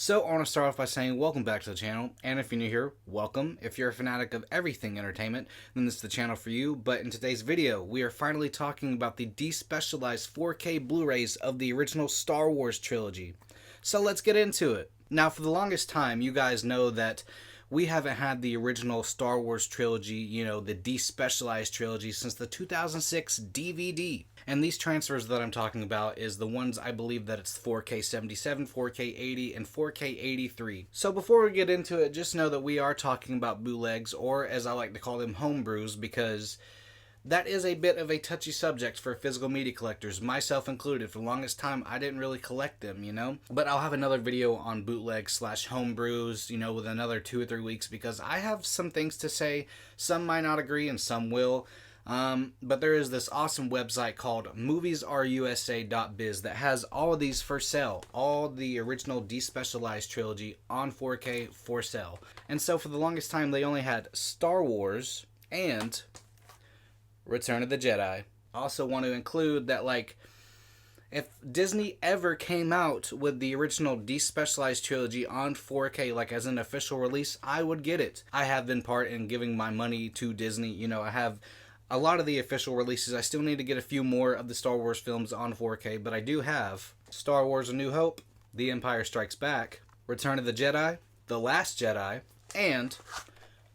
So I want to start off by saying welcome back to the channel, and if you're new here, welcome. If you're a fanatic of everything entertainment, then this is the channel for you. But in today's video, we are finally talking about the despecialized 4K Blu-rays of the original Star Wars trilogy. So let's get into it. Now, for the longest time, you guys know that we haven't had the original Star Wars trilogy, the despecialized trilogy, since the 2006 DVD. And these transfers that I'm talking about is the ones I believe that it's 4K 77, 4K 80, and 4K 83. So before we get into it, just know that we are talking about bootlegs, or as I like to call them, homebrews, because that is a bit of a touchy subject for physical media collectors, myself included. For the longest time, I didn't really collect them, But I'll have another video on bootlegs slash homebrews, with another 2 or 3 weeks, because I have some things to say. Some might not agree and some will. But there is this awesome website called moviesreusa.biz that has all of these for sale. All the original despecialized trilogy on 4K for sale. And so for the longest time, they only had Star Wars and Return of the Jedi. I also want to include that, if Disney ever came out with the original despecialized trilogy on 4K, as an official release, I would get it. I have been part in giving my money to Disney. I have a lot of the official releases. I still need to get a few more of the Star Wars films on 4K, but I do have Star Wars A New Hope, The Empire Strikes Back, Return of the Jedi, The Last Jedi, and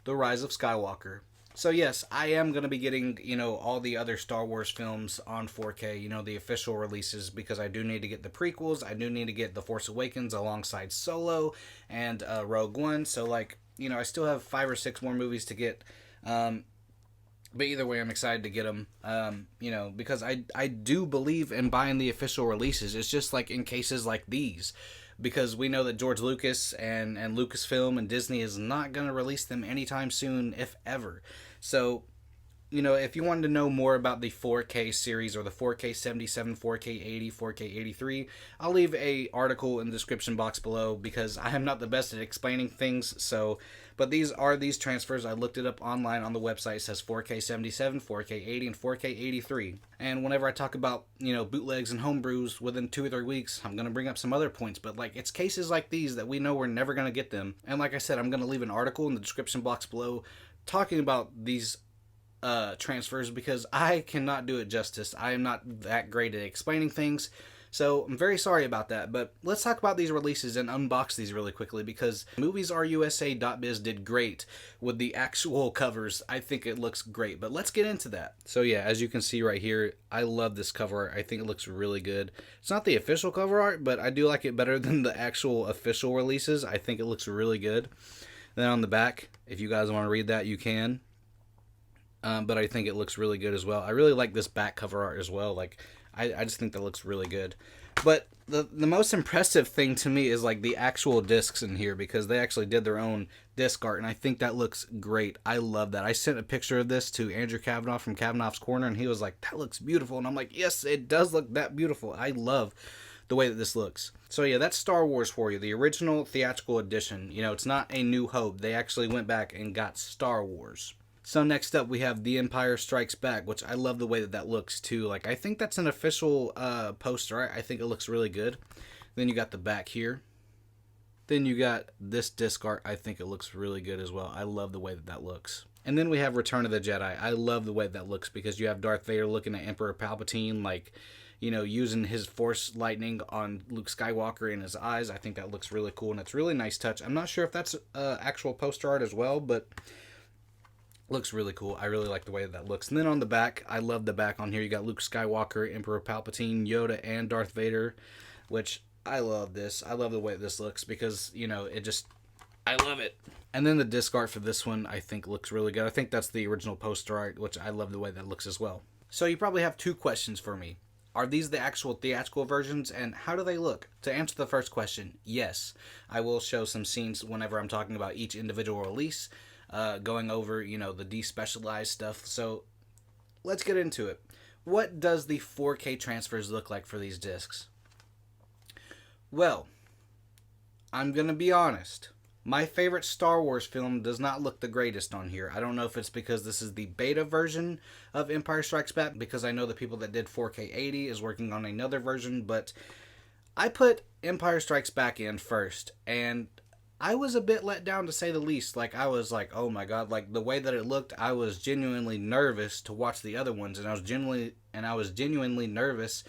The Rise of Skywalker. So yes, I am going to be getting, all the other Star Wars films on 4K, the official releases, because I do need to get the prequels. I do need to get The Force Awakens alongside Solo and Rogue One. So, I still have 5 or 6 more movies to get. But either way, I'm excited to get them, because I do believe in buying the official releases. It's just in cases like these, because we know that George Lucas and Lucasfilm and Disney is not going to release them anytime soon, if ever. So, if you wanted to know more about the 4K series, or the 4K 77, 4K 80, 4K 83, I'll leave a article in the description box below, because I am not the best at explaining things. But these are these transfers. I looked it up online on the website. It says 4K 77, 4K 80, and 4K 83. And whenever I talk about, bootlegs and homebrews within 2 or 3 weeks, I'm going to bring up some other points. But, it's cases like these that we know we're never going to get them. And like I said, I'm going to leave an article in the description box below talking about these transfers, because I cannot do it justice. I am not that great at explaining things. So I'm very sorry about that, but let's talk about these releases and unbox these really quickly, because moviesreusa.biz did great with the actual covers. I think it looks great, but let's get into that. So yeah, as you can see right here, I love this cover art. I think it looks really good. It's not the official cover art, but I do like it better than the actual official releases. I think it looks really good. Then on the back, if you guys want to read that, you can. But I think it looks really good as well. I really like this back cover art as well. I just think that looks really good. But the most impressive thing to me is the actual discs in here, because they actually did their own disc art, and I think that looks great. I love that. I sent a picture of this to Andrew Kavanaugh from Kavanaugh's Corner, and he was like, "That looks beautiful." And I'm like, "Yes, it does look that beautiful." I love the way that this looks. So yeah, that's Star Wars for you. The original theatrical edition. It's not A New Hope. They actually went back and got Star Wars. So next up, we have The Empire Strikes Back, which I love the way that looks too. I think that's an official poster. I think it looks really good. Then you got the back here. Then you got this disc art. I think it looks really good as well. I love the way that looks. And then we have Return of the Jedi. I love the way that looks, because you have Darth Vader looking at Emperor Palpatine, using his Force lightning on Luke Skywalker in his eyes. I think that looks really cool, and it's a really nice touch. I'm not sure if that's actual poster art as well, but looks really cool. I really like the way that looks. And then on the back, I love the back on here. You got Luke Skywalker, Emperor Palpatine, Yoda, and Darth Vader, which I love this. I love the way this looks, because, I love it. And then the disc art for this one, I think looks really good. I think that's the original poster art, which I love the way that looks as well. So you probably have 2 questions for me. Are these the actual theatrical versions, and how do they look? To answer the first question, yes. I will show some scenes whenever I'm talking about each individual release, going over, the despecialized stuff. So let's get into it. What does the 4K transfers look like for these discs? Well, I'm going to be honest. My favorite Star Wars film does not look the greatest on here. I don't know if it's because this is the beta version of Empire Strikes Back, because I know the people that did 4K 80 is working on another version, but I put Empire Strikes Back in first, and I was a bit let down to say the least. Like, I was like, oh my god, like the way that it looked, I was genuinely nervous to watch the other ones, and I was genuinely nervous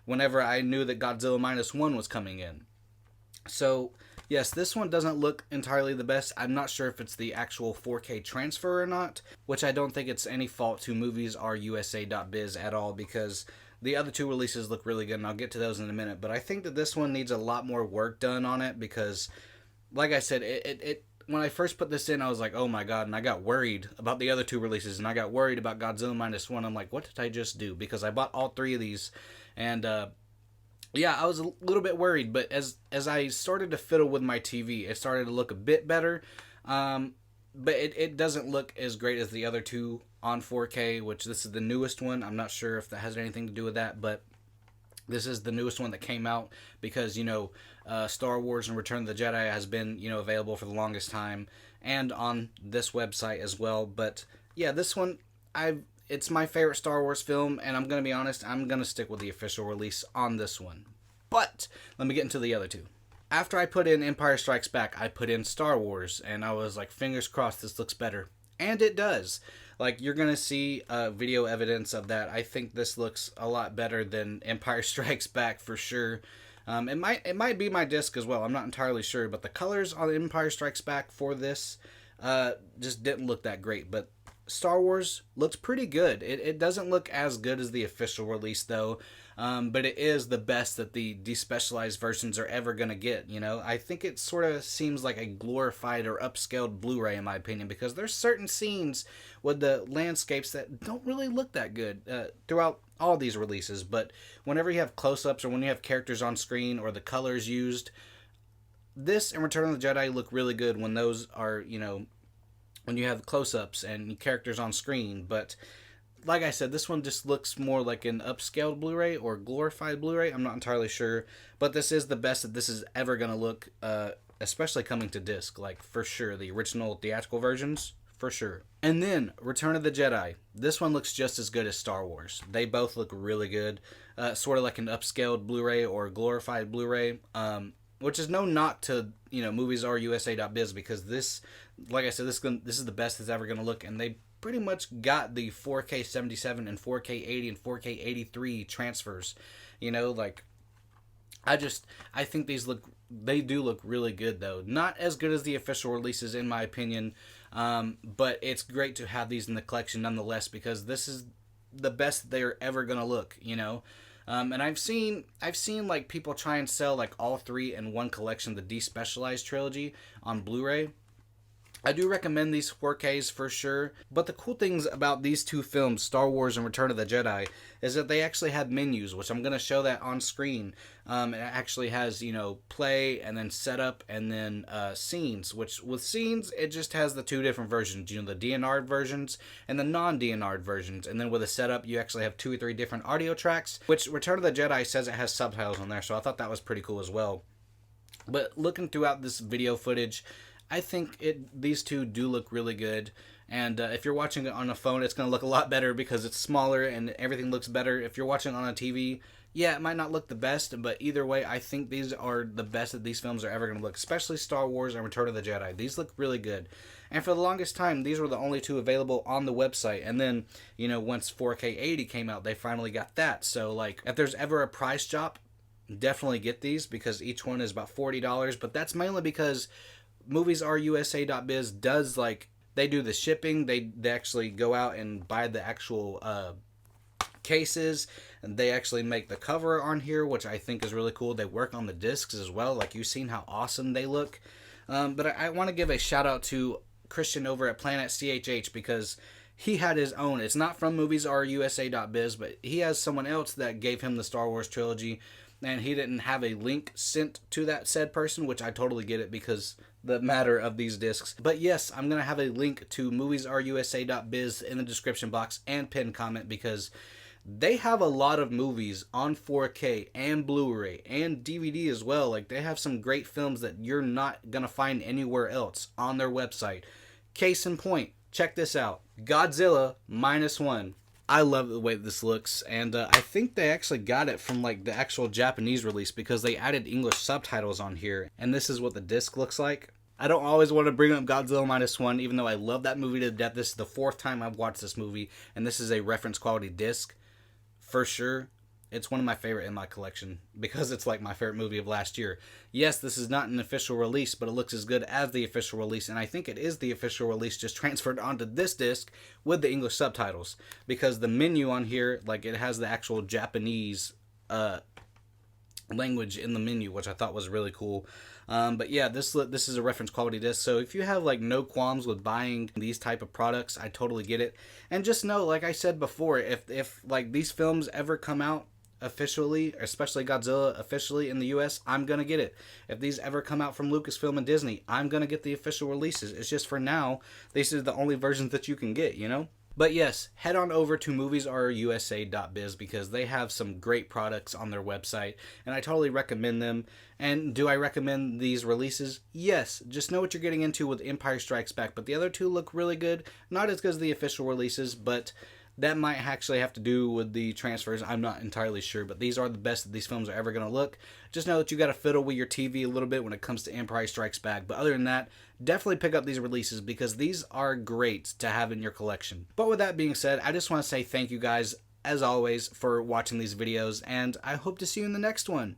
whenever I knew that Godzilla Minus One was coming in. So, yes, this one doesn't look entirely the best. I'm not sure if it's the actual 4K transfer or not, which I don't think it's any fault to movies.rusa.biz at all, because the other two releases look really good, and I'll get to those in a minute. But I think that this one needs a lot more work done on it, because, like I said, it when I first put this in, I was like, oh my god, and I got worried about the other two releases, and I got worried about Godzilla Minus One. I'm like, what did I just do? Because I bought all three of these, and yeah, I was a little bit worried, but as I started to fiddle with my TV, it started to look a bit better. But it doesn't look as great as the other two on 4K, which this is the newest one. I'm not sure if that has anything to do with that, but this is the newest one that came out because, Star Wars and Return of the Jedi has been, available for the longest time, and on this website as well. But yeah, this one, it's my favorite Star Wars film, and I'm going to be honest, I'm going to stick with the official release on this one. But let me get into the other two. After I put in Empire Strikes Back, I put in Star Wars, and I was like, fingers crossed this looks better. And it does. Like, you're going to see video evidence of that. I think this looks a lot better than Empire Strikes Back for sure. It might be my disc as well. I'm not entirely sure, but the colors on Empire Strikes Back for this just didn't look that great. But Star Wars looks pretty good. It doesn't look as good as the official release though, but it is the best that the despecialized versions are ever going to get. I think it sort of seems like a glorified or upscaled Blu-ray in my opinion, because there's certain scenes with the landscapes that don't really look that good throughout all these releases, but whenever you have close-ups or when you have characters on screen or the colors used, this and Return of the Jedi look really good when those are, when you have close-ups and characters on screen. But like I said, this one just looks more like an upscaled Blu-ray or glorified Blu-ray. I'm not entirely sure, but this is the best that this is ever going to look, especially coming to disc, like for sure. The original theatrical versions, for sure. And then Return of the Jedi. This one looks just as good as Star Wars. They both look really good, sort of like an upscaled Blu-ray or glorified Blu-ray, which is no knock to movies.rusa.biz, because this, like I said, this is the best it's ever going to look, and they pretty much got the 4K 77 and 4K 80 and 4K 83 transfers. I think they do look really good though. Not as good as the official releases in my opinion, but it's great to have these in the collection nonetheless, because this is the best they're ever going to look, and I've seen like people try and sell like all three in one collection, the despecialized trilogy on Blu-ray. I do recommend these 4Ks for sure, but the cool things about these two films, Star Wars and Return of the Jedi, is that they actually have menus, which I'm going to show that on screen. It actually has, play and then setup and then scenes, which with scenes, it just has the two different versions, the DNR versions and the non-DNR versions. And then with a setup, you actually have 2 or 3 different audio tracks, which Return of the Jedi says it has subtitles on there, so I thought that was pretty cool as well. But looking throughout this video footage, I think these two do look really good, and if you're watching it on a phone, it's going to look a lot better because it's smaller and everything looks better. If you're watching on a TV, yeah, it might not look the best, but either way, I think these are the best that these films are ever going to look, especially Star Wars and Return of the Jedi. These look really good, and for the longest time, these were the only two available on the website, and then, once 4K 80 came out, they finally got that. So, if there's ever a price drop, definitely get these, because each one is about $40, but that's mainly because movies.rusa.biz does, they do the shipping. They actually go out and buy the actual cases, and they actually make the cover on here, which I think is really cool. They work on the discs as well. You've seen how awesome they look. But I want to give a shout out to Christian over at Planet CHH, because he had his own. It's not from movies.rusa.biz, but he has someone else that gave him the Star Wars trilogy, and he didn't have a link sent to that said person, which I totally get it because the matter of these discs. But yes, I'm going to have a link to movies.rusa.biz in the description box and pinned comment, because they have a lot of movies on 4K and Blu-ray and DVD as well. They have some great films that you're not going to find anywhere else on their website. Case in point, check this out. Godzilla Minus One. I love the way this looks, and I think they actually got it from like the actual Japanese release because they added English subtitles on here, and this is what the disc looks like. I don't always want to bring up Godzilla Minus One, even though I love that movie to death. This is the 4th time I've watched this movie, and this is a reference quality disc for sure. It's one of my favorite in my collection because it's like my favorite movie of last year. Yes, this is not an official release, but it looks as good as the official release, and I think it is the official release just transferred onto this disc with the English subtitles, because the menu on here, like, it has the actual Japanese language in the menu, which I thought was really cool. But yeah, this is a reference quality disc, so if you have like no qualms with buying these type of products, I totally get it. And just know, like I said before, if like these films ever come out officially, especially Godzilla officially in the US, I'm gonna get it. If these ever come out from Lucasfilm and Disney, I'm gonna get the official releases. It's just for now, these are the only versions that you can get, you know? But yes, head on over to moviesreusa.biz because they have some great products on their website, and I totally recommend them. And do I recommend these releases? Yes. Just know what you're getting into with Empire Strikes Back, but the other two look really good. Not as good as the official releases, but that might actually have to do with the transfers. I'm not entirely sure, but these are the best that these films are ever going to look. Just know that you got to fiddle with your TV a little bit when it comes to Empire Strikes Back. But other than that, definitely pick up these releases because these are great to have in your collection. But with that being said, I just want to say thank you guys, as always, for watching these videos, and I hope to see you in the next one.